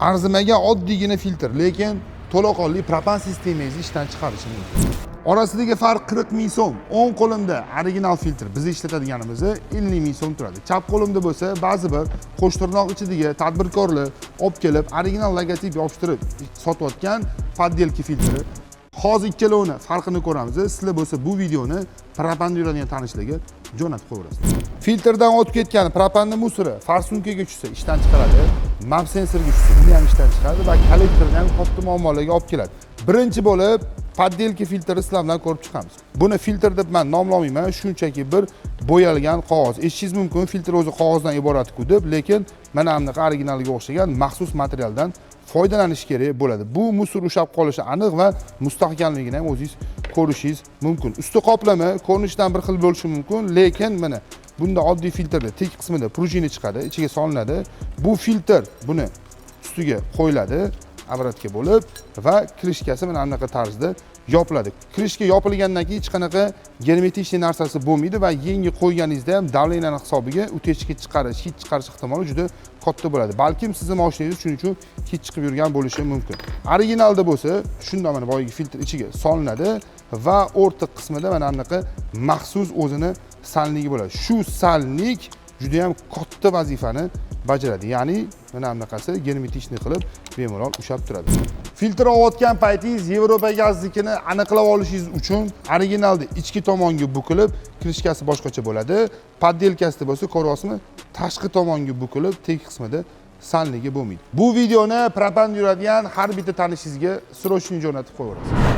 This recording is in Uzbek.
arzimagan oddiygina filtr, lekin to'laqonli propan sistemangizni ishdan chiqarishi mumkin. Orasidagi farq 40 ming so'm. O'ng qo'limda original filtr biz ishlatadiganimiz 50 ming so'm turadi. Chap qo'limda bo'lsa, ba'zi bir qo'sh tirnoq ichidagi tadbirkorlar olib kelib, original logotip yopishtirib sotayotgan poddelka filtri. Hozir ikkalovini farqini ko'ramiz. Sizlar bo'lsa bu videoni propanni yuradigan tanishlarga jo'natib qo'yasiz. Filtrdan o'tib ketgan propanni musori farsumkaga tushsa ishdan chiqaradi, map sensorga tushsa uni ham ishdan chiqaradi va kollektorni ham katta muammolarga olib keladi. Birinchi bo'lib poddelka filtri sizlar bilan ko'rib chiqamiz. Buni filtr deb men nomlamayman, shunchaki bir bo'yalgan qog'oz. Eshitishingiz mumkin, filtr o'zi qog'ozdan iborat-ku deb, lekin mana bunaqa originaliga o'xshagan maxsus materialdan foydalanish kerak bo'ladi. Bu musor ushlab qolishi aniq va mustahkamligini ham o'zingiz ko'rishingiz mumkin. Usti qoplama ko'rinishdan bir xil bo'lishi mumkin, lekin mana bunda oddiy filtrda tek qismida prujina chiqadi, ichiga solinadi. Bu filtr buni ustiga qo'yiladi, obratga bo'lib va krishkasi mana bunaqa tarzda yopiladi. Krishka yopilgandan keyin hech qanaqa germetichniy narsasi bo'lmaydi va yengi qo'yganingizda ham davleniyaning hisobiga utechka chiqarish, hid chiqarish ehtimoli juda katta bo'ladi. Balkim sizning mashinangiz shuning uchun hid chiqib yurgan bo'lishi mumkin. Originalda bo'lsa, shunday mana boyagi filtr ichiga solinadi va o'rta qismida mana bunaqa maxsus o'zini salnigi bo'ladi. Shu salnik juda ham katta vazifani bajaradi. Ya'ni mana bunaqasi germetichniy qilib bemalol ushlab turadi. Filtr olayotgan paytingiz Yevropa gaznikini aniqlab olishingiz uchun originalda ichki tomonga bukilib, krishkasi boshqacha bo'ladi. Poddelkasida bo'lsa, ko'ryapsizmi? Tashqi tomonga bukilib, tek qismida salnigi bo'lmaydi. Bu videoni propan yuradigan har bitta tanishingizga srochniy jo'natib qo'yaverasiz.